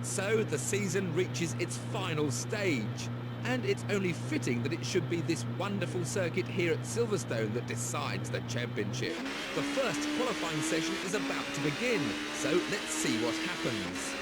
So the season reaches its final stage. And it's only fitting that it should be this wonderful circuit here at Silverstone that decides the championship. The first qualifying session is about to begin, so let's see what happens.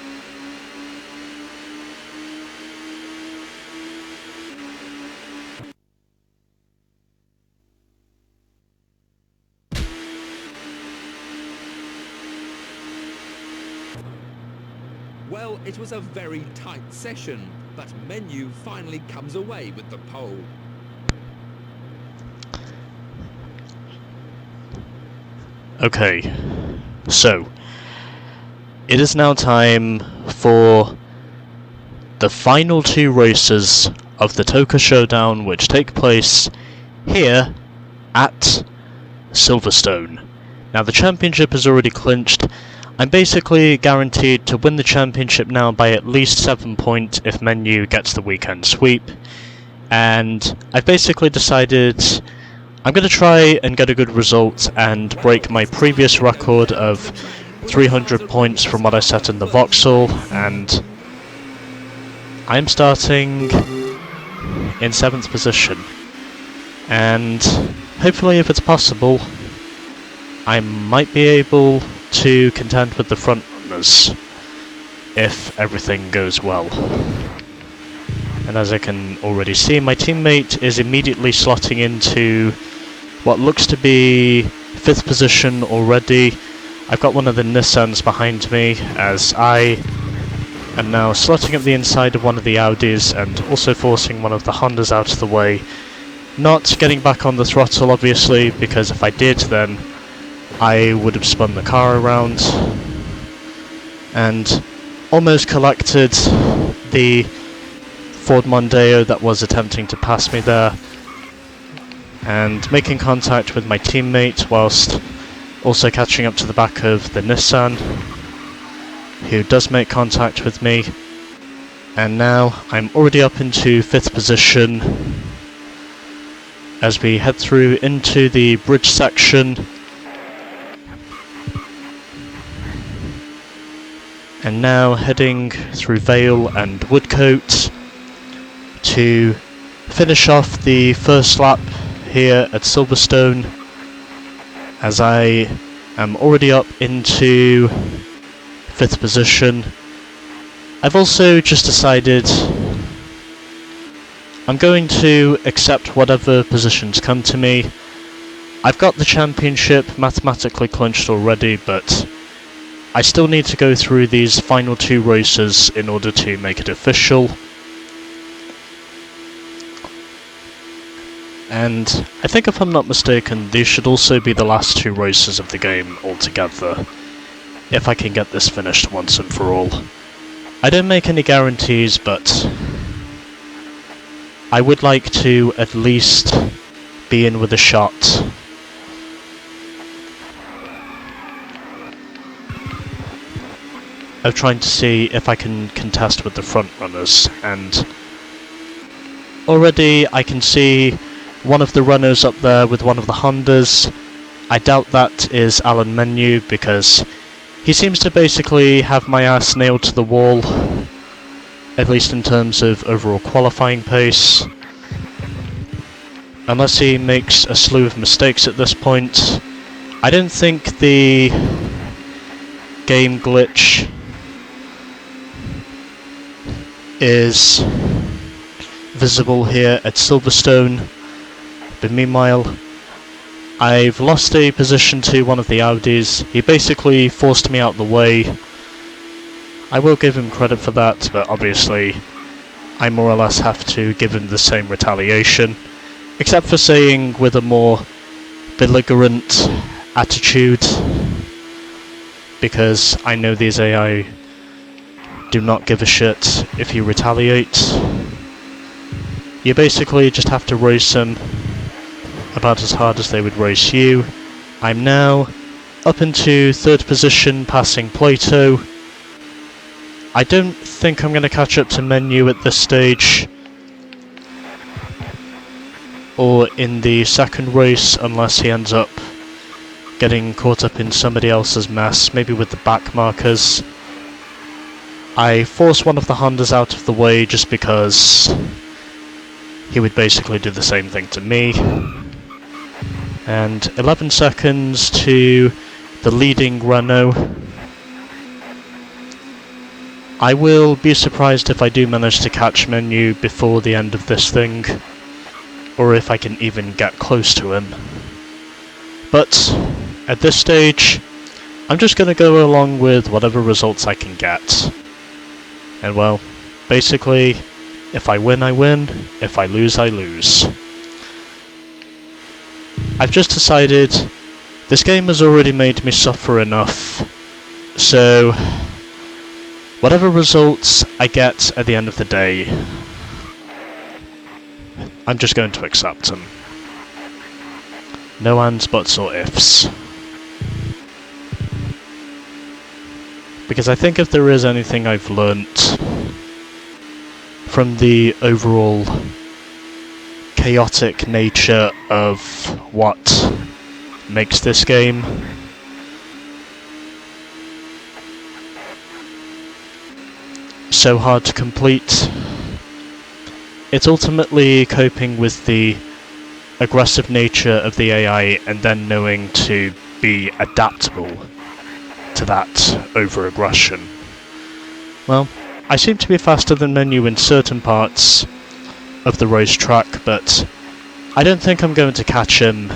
Well, it was a very tight session, but Menu finally comes away with the pole. Okay, so it is now time for the final two races of the TOCA Showdown, which take place here at Silverstone. Now the championship is already clinched. I'm basically guaranteed to win the championship now by at least 7 points if Menu gets the weekend sweep. And I've basically decided I'm going to try and get a good result and break my previous record of 300 points from what I set in the Vauxhall, and I'm starting in 7th position. And hopefully, if it's possible, I might be able to contend with the front runners if everything goes well. And as I can already see, my teammate is immediately slotting into what looks to be 5th position already. I've got one of the Nissans behind me as I am now slotting up the inside of one of the Audis and also forcing one of the Hondas out of the way. Not getting back on the throttle obviously, because if I did then I would have spun the car around and almost collected the Ford Mondeo that was attempting to pass me there, and making contact with my teammate whilst also catching up to the back of the Nissan, who does make contact with me. And now I'm already up into 5th position as we head through into the bridge section. And now heading through Vale and Woodcote to finish off the first lap here at Silverstone, as I am already up into 5th position. I've also just decided I'm going to accept whatever positions come to me. I've got the championship mathematically clinched already, but I still need to go through these final 2 races in order to make it official. And I think if I'm not mistaken, these should also be the last 2 races of the game altogether, if I can get this finished once and for all. I don't make any guarantees, but I would like to at least be in with a shot. Of trying to see if I can contest with the front runners, and already I can see one of the runners up there with one of the Hondas. I doubt that is Alan Menu, because he seems to basically have my ass nailed to the wall, at least in terms of overall qualifying pace. Unless he makes a slew of mistakes at this point. I don't think the game glitch is visible here at Silverstone, but meanwhile I've lost a position to one of the Audis. He basically forced me out the way. I will give him credit for that, but obviously I more or less have to give him the same retaliation, except for saying with a more belligerent attitude, because I know these AI do not give a shit if you retaliate. You basically just have to race them about as hard as they would race you. I'm now up into 3rd position, passing Plato. I don't think I'm going to catch up to Menu at this stage, or in the second race, unless he ends up getting caught up in somebody else's mess, maybe with the back markers. I forced one of the Hondas out of the way just because he would basically do the same thing to me. And 11 seconds to the leading Renault. I will be surprised if I do manage to catch Menu before the end of this thing, or if I can even get close to him. But at this stage, I'm just going to go along with whatever results I can get. And well, basically, if I win, I win. If I lose, I lose. I've just decided this game has already made me suffer enough, so whatever results I get at the end of the day, I'm just going to accept them. No ands, buts or ifs. Because I think if there is anything I've learnt from the overall chaotic nature of what makes this game, so hard to complete, it's ultimately coping with the aggressive nature of the AI and then knowing to be adaptable to that over-aggression. Well, I seem to be faster than Menu in certain parts of the racetrack, but I don't think I'm going to catch him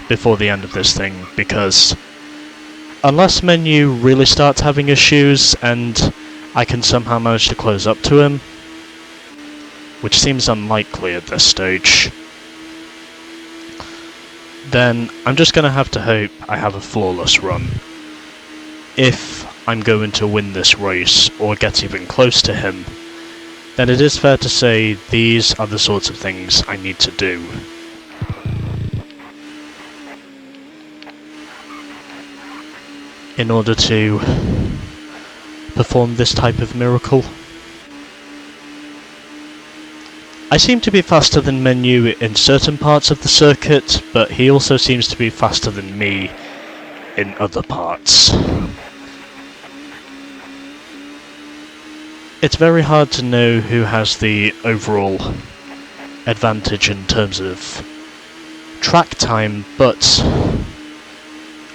before the end of this thing, because unless Menu really starts having issues and I can somehow manage to close up to him, which seems unlikely at this stage, then I'm just going to have to hope I have a flawless run. If I'm going to win this race or get even close to him, then it is fair to say these are the sorts of things I need to do. In order to perform this type of miracle. I seem to be faster than Menu in certain parts of the circuit, but he also seems to be faster than me in other parts. It's very hard to know who has the overall advantage in terms of track time, but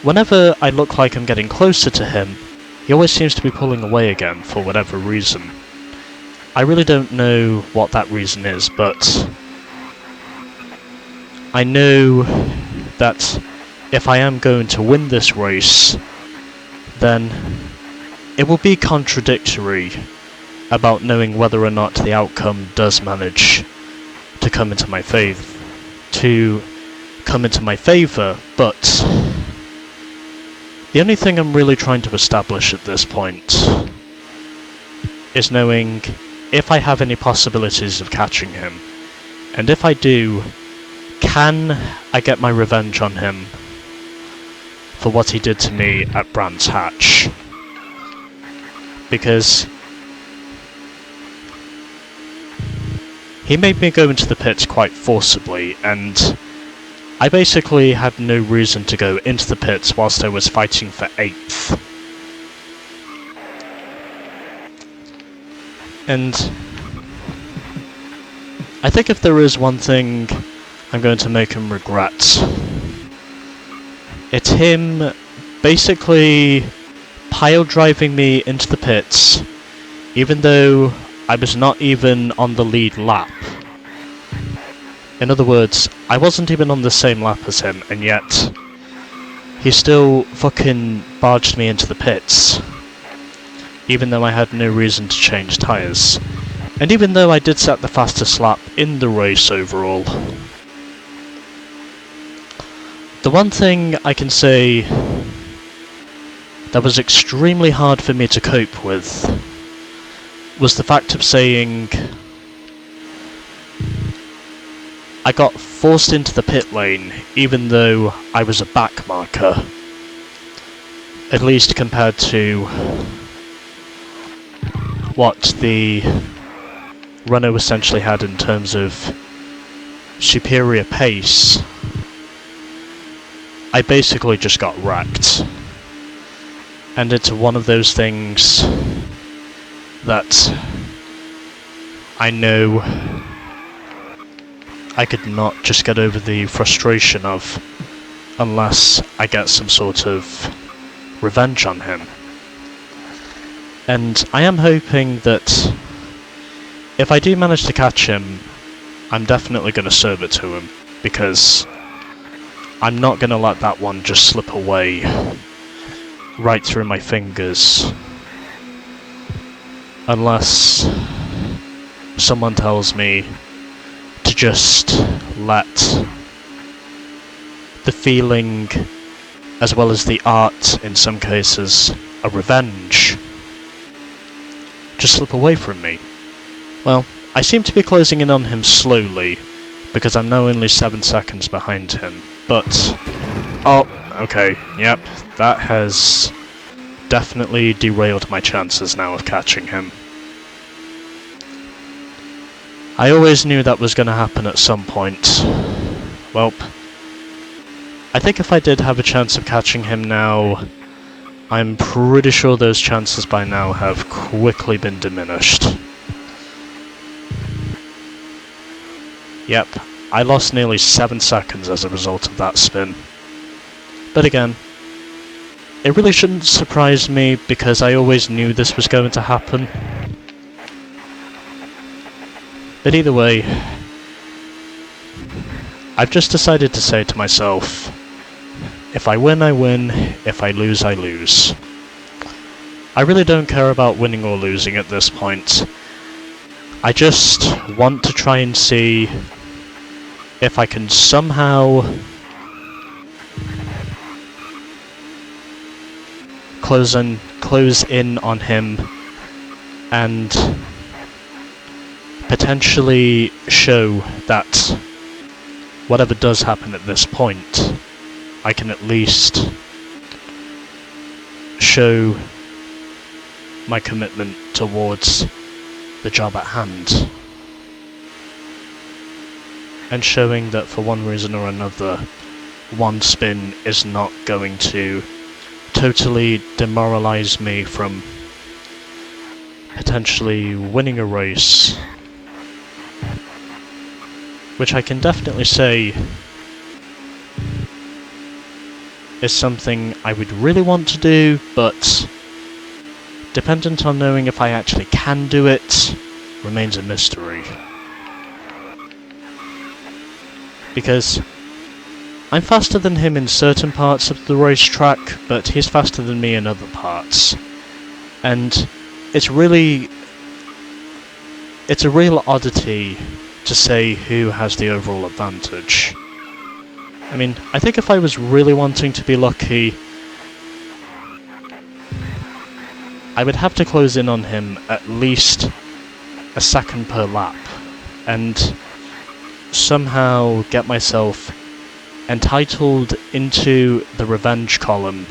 whenever I look like I'm getting closer to him, he always seems to be pulling away again for whatever reason. I really don't know what that reason is, but I know that if I am going to win this race, then it will be contradictory about knowing whether or not the outcome does manage to come into my favour, but the only thing I'm really trying to establish at this point is knowing if I have any possibilities of catching him, and if I do, can I get my revenge on him for what he did to me at Brands Hatch? Because he made me go into the pits quite forcibly, and I basically had no reason to go into the pits whilst I was fighting for 8th. And I think if there is one thing I'm going to make him regret, it's him basically pile driving me into the pits, even though I was not even on the lead lap. In other words, I wasn't even on the same lap as him, and yet he still fucking barged me into the pits, even though I had no reason to change tyres, and even though I did set the fastest lap in the race overall. The one thing I can say that was extremely hard for me to cope with was the fact of saying I got forced into the pit lane even though I was a back marker, at least compared to what the Renault essentially had in terms of superior pace. I basically just got wrecked, and it's one of those things that I know I could not just get over the frustration of unless I get some sort of revenge on him. And I am hoping that if I do manage to catch him, I'm definitely going to serve it to him, because I'm not going to let that one just slip away right through my fingers unless someone tells me to just let the feeling, as well as the art in some cases, a revenge, just slip away from me. Well, I seem to be closing in on him slowly, because I'm now only 7 seconds behind him, but... oh, okay, yep, that has definitely derailed my chances now of catching him. I always knew that was going to happen at some point. Well, I think if I did have a chance of catching him now, I'm pretty sure those chances by now have quickly been diminished. Yep, I lost nearly 7 seconds as a result of that spin. But again, it really shouldn't surprise me because I always knew this was going to happen. But either way, I've just decided to say to myself, if I win, I win, if I lose, I lose. I really don't care about winning or losing at this point. I just want to try and see if I can somehow close in on him and potentially show that whatever does happen at this point, I can at least show my commitment towards the job at hand. And showing that for one reason or another, one spin is not going to totally demoralize me from potentially winning a race, which I can definitely say is something I would really want to do, but dependent on knowing if I actually can do it remains a mystery. Because I'm faster than him in certain parts of the racetrack, but he's faster than me in other parts. And it's a real oddity to say who has the overall advantage. I mean, I think if I was really wanting to be lucky, I would have to close in on him at least a second per lap, and somehow get myself entitled into the revenge column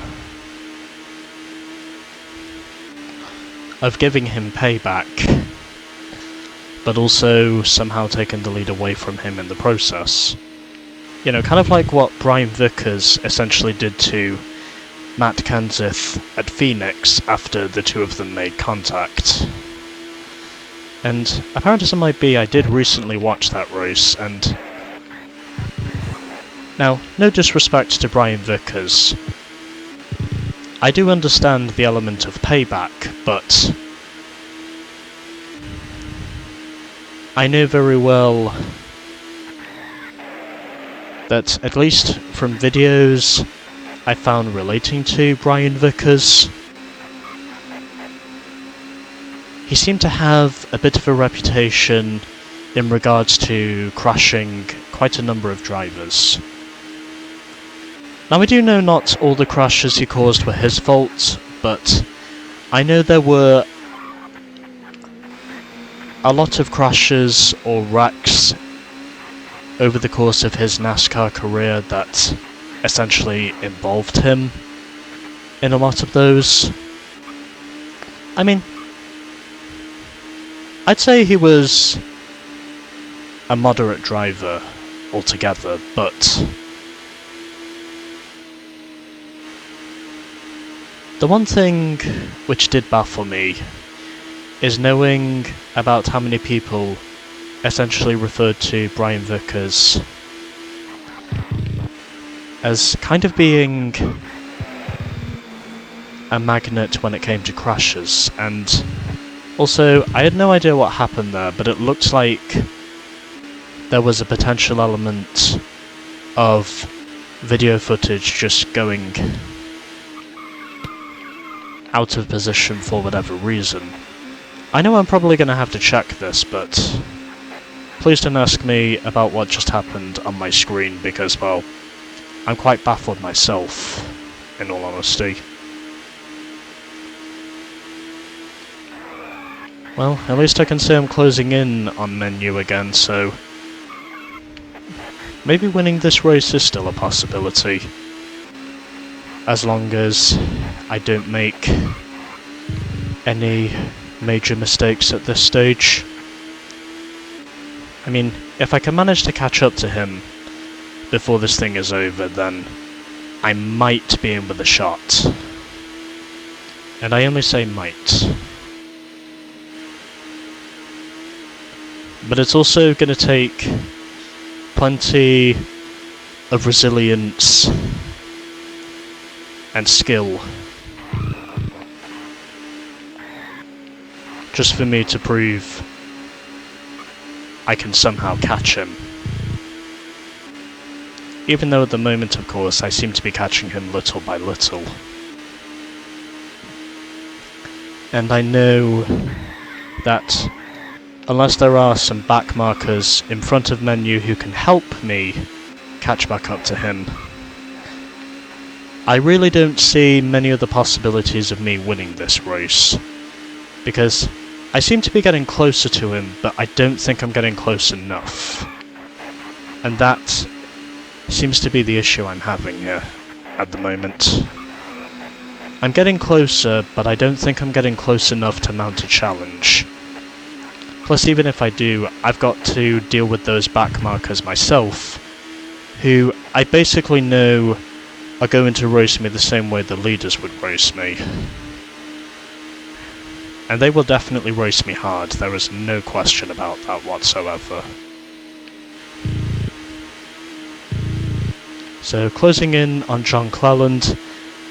of giving him payback, but also somehow taking the lead away from him in the process. You know, kind of like what Brian Vickers essentially did to Matt Kenseth at Phoenix after the two of them made contact. And apparent as it might be, I did recently watch that race, and now, no disrespect to Brian Vickers, I do understand the element of payback, but I know very well that, at least from videos I found relating to Brian Vickers, he seemed to have a bit of a reputation in regards to crashing quite a number of drivers. Now, I do know not all the crashes he caused were his fault, but I know there were a lot of crashes or wrecks over the course of his NASCAR career that essentially involved him in a lot of those. I mean, I'd say he was a moderate driver altogether, but the one thing which did baffle me is knowing about how many people essentially referred to Brian Vickers as kind of being a magnet when it came to crashes, and also I had no idea what happened there, but it looked like there was a potential element of video footage just going out of position for whatever reason. I know I'm probably going to have to check this, but please don't ask me about what just happened on my screen because, well, I'm quite baffled myself, in all honesty. Well, at least I can say I'm closing in on menu again, so maybe winning this race is still a possibility. As long as I don't make any major mistakes at this stage. I mean, if I can manage to catch up to him before this thing is over, then I might be in with a shot. And I only say might. But it's also going to take plenty of resilience and skill just for me to prove I can somehow catch him. Even though at the moment, of course, I seem to be catching him little by little. And I know that unless there are some back markers in front of menu who can help me catch back up to him, I really don't see many other possibilities of me winning this race. Because I seem to be getting closer to him, but I don't think I'm getting close enough. And that seems to be the issue I'm having here at the moment. I'm getting closer, but I don't think I'm getting close enough to mount a challenge. Plus, even if I do, I've got to deal with those back markers myself, who I basically know are going to roast me the same way the leaders would roast me. And they will definitely roast me hard, there is no question about that whatsoever. So, closing in on John Cleland.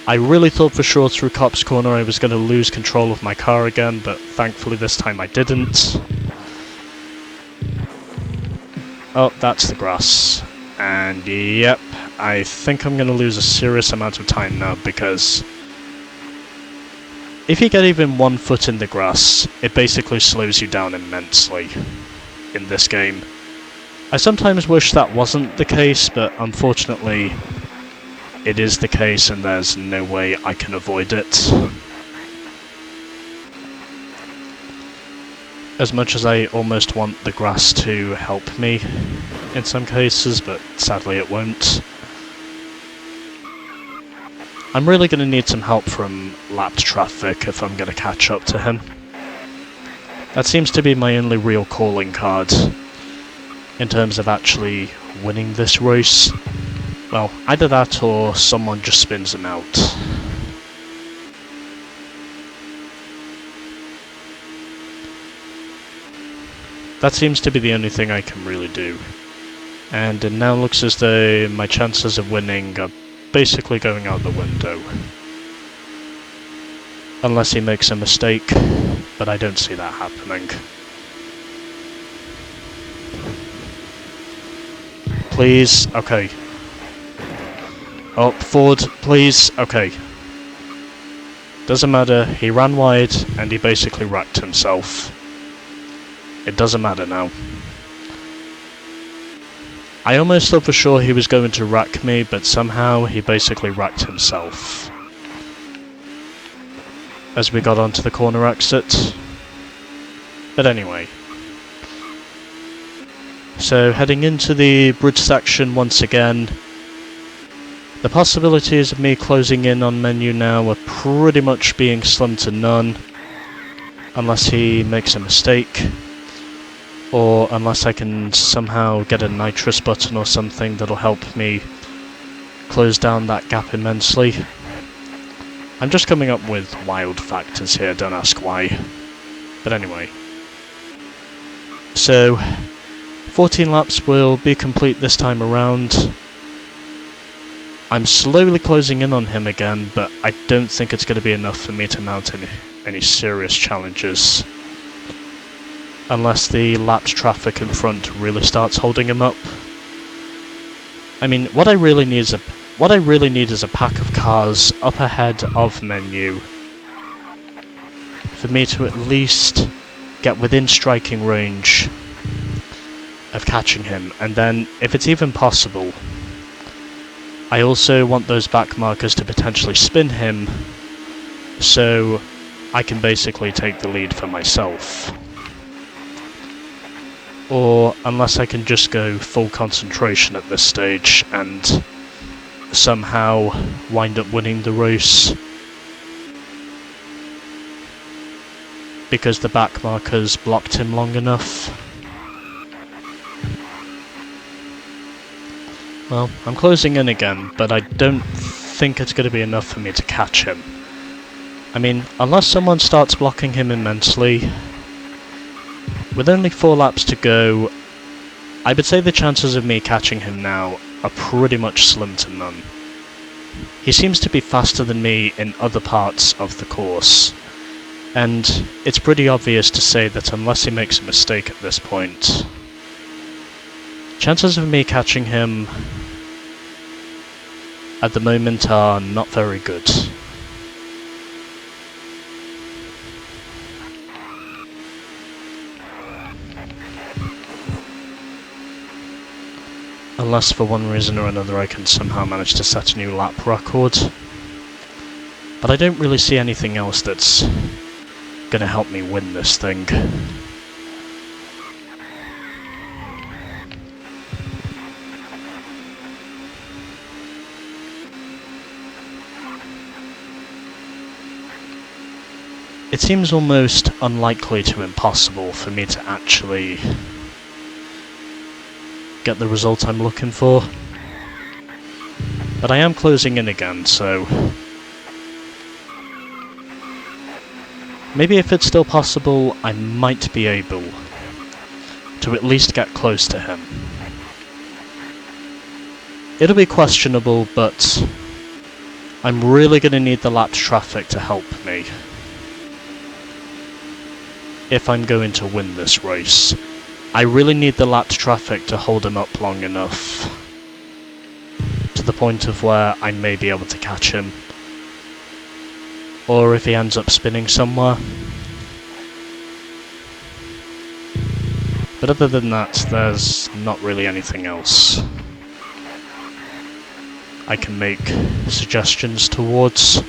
I really thought for sure through Cop's Corner I was going to lose control of my car again, but thankfully this time I didn't. Oh, that's the grass. And yep, I think I'm going to lose a serious amount of time now, because if you get even 1 foot in the grass, it basically slows you down immensely in this game. I sometimes wish that wasn't the case, but unfortunately it is the case and there's no way I can avoid it. As much as I almost want the grass to help me in some cases, but sadly it won't. I'm really going to need some help from lapped traffic if I'm going to catch up to him. That seems to be my only real calling card in terms of actually winning this race. Well, either that or someone just spins him out. That seems to be the only thing I can really do. And it now looks as though my chances of winning are basically going out the window. Unless he makes a mistake, but I don't see that happening. Please, okay. Oh, forward, please, okay. Doesn't matter, he ran wide and he basically wrecked himself. It doesn't matter now. I almost thought for sure he was going to wreck me, but somehow he basically wrecked himself as we got onto the corner exit. But anyway. So heading into the bridge section once again. The possibilities of me closing in on menu now are pretty much being slim to none, unless he makes a mistake, or unless I can somehow get a nitrous button or something that'll help me close down that gap immensely. I'm just coming up with wild factors here, don't ask why. But anyway. So, 14 laps will be complete this time around. I'm slowly closing in on him again, but I don't think it's going to be enough for me to mount any serious challenges. Unless the lapped traffic in front really starts holding him up. I mean, what I really need is a pack of cars up ahead of menu for me to at least get within striking range of catching him, and then, if it's even possible, I also want those back markers to potentially spin him, so I can basically take the lead for myself. Or, unless I can just go full concentration at this stage and somehow wind up winning the race because the back markers blocked him long enough. Well, I'm closing in again, but I don't think it's going to be enough for me to catch him. I mean, unless someone starts blocking him immensely, with only 4 laps to go, I would say the chances of me catching him now are pretty much slim to none. He seems to be faster than me in other parts of the course, and it's pretty obvious to say that unless he makes a mistake at this point, chances of me catching him at the moment are not very good. Unless for one reason or another I can somehow manage to set a new lap record. But I don't really see anything else that's gonna help me win this thing. It seems almost unlikely to impossible for me to actually get the result I'm looking for. But I am closing in again, so maybe if it's still possible, I might be able to at least get close to him. It'll be questionable, but I'm really going to need the lapped traffic to help me if I'm going to win this race. I really need the lapped traffic to hold him up long enough to the point of where I may be able to catch him. Or if he ends up spinning somewhere. But other than that, there's not really anything else I can make suggestions towards.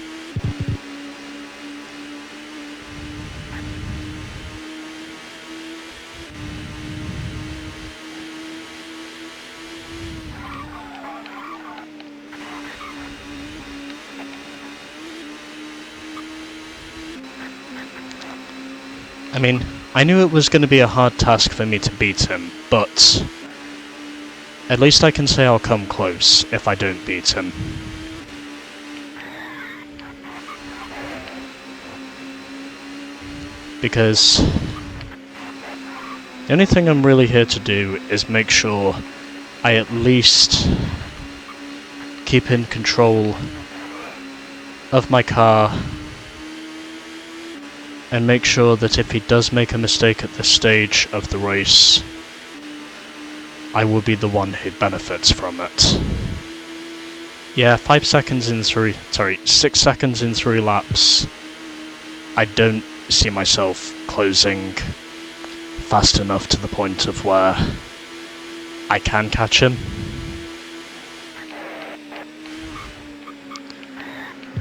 I mean, I knew it was going to be a hard task for me to beat him, but at least I can say I'll come close if I don't beat him. Because the only thing I'm really here to do is make sure I at least keep in control of my car and make sure that if he does make a mistake at this stage of the race, I will be the one who benefits from it. Yeah, 6 seconds in 3 laps, I don't see myself closing fast enough to the point of where I can catch him.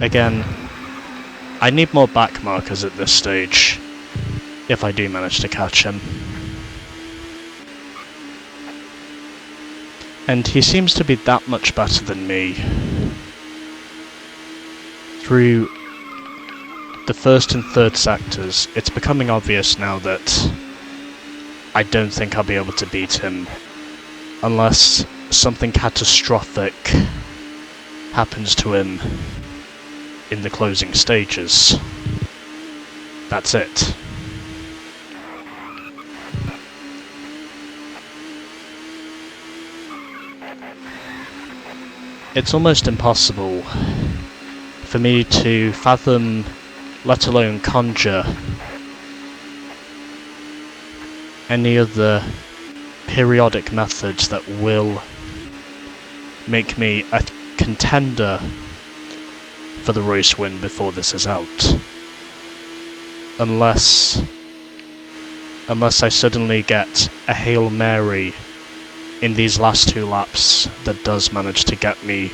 Again, I need more back markers at this stage, if I do manage to catch him. And he seems to be that much better than me. Through the first and third sectors, it's becoming obvious now that I don't think I'll be able to beat him unless something catastrophic happens to him in the closing stages. That's it. it's almost impossible for me to fathom, let alone conjure, any other periodic methods that will make me a contender for the race win before this is out. Unless I suddenly get a Hail Mary in these last 2 laps that does manage to get me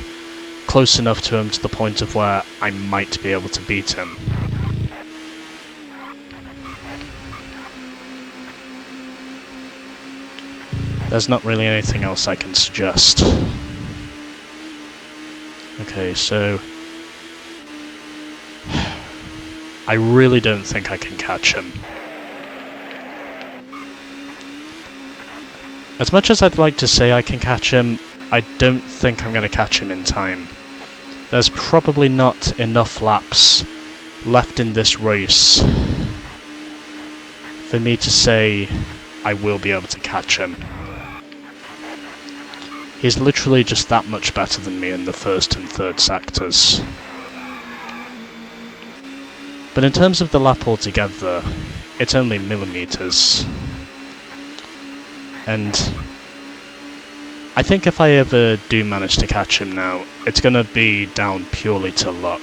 close enough to him to the point of where I might be able to beat him. There's not really anything else I can suggest. Okay, so I really don't think I can catch him. As much as I'd like to say I can catch him, I don't think I'm going to catch him in time. There's probably not enough laps left in this race for me to say I will be able to catch him. He's literally just that much better than me in the first and third sectors. But in terms of the lap altogether, it's only millimeters. And I think if I ever do manage to catch him now, it's gonna be down purely to luck.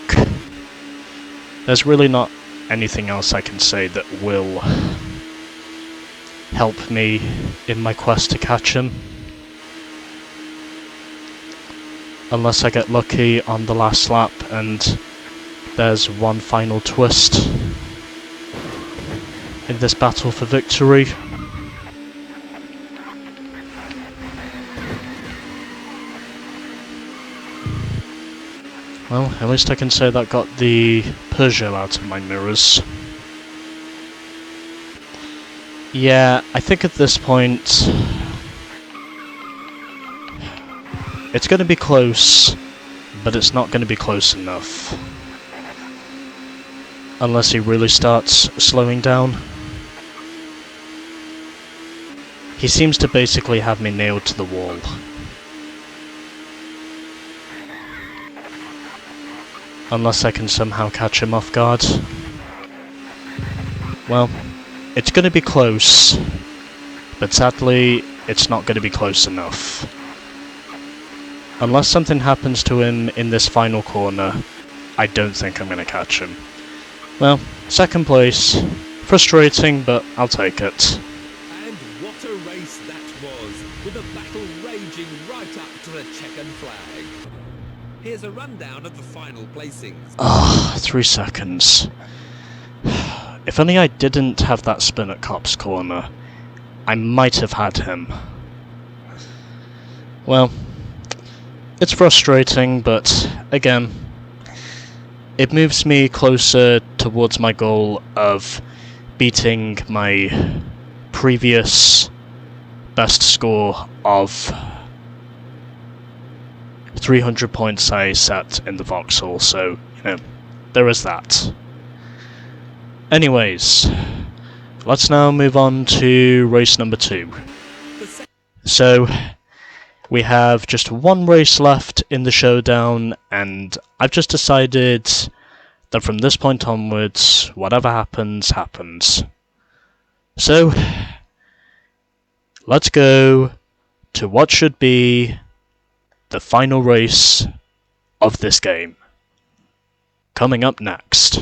There's really not anything else I can say that will help me in my quest to catch him. Unless I get lucky on the last lap and there's one final twist in this battle for victory. Well, at least I can say that got the Peugeot out of my mirrors. Yeah, I think at this point it's going to be close, but it's not going to be close enough. Unless he really starts slowing down. He seems to basically have me nailed to the wall. Unless I can somehow catch him off guard. Well, it's going to be close, but sadly, it's not going to be close enough. Unless something happens to him in this final corner, I don't think I'm going to catch him. Well, second place. Frustrating, but I'll take it. And what a race that was, with a battle raging right up to the checkered flag. Here's a rundown of the final placings. 3 seconds. If only I didn't have that spin at Cop's corner, I might have had him. Well, it's frustrating, but again, it moves me closer towards my goal of beating my previous best score of 300 points I set in the Vauxhall, so, you know, there is that. Anyways, let's now move on to race number 2. So, we have just one race left in the showdown, and I've just decided that from this point onwards, whatever happens, happens. So, let's go to what should be the final race of this game. Coming up next.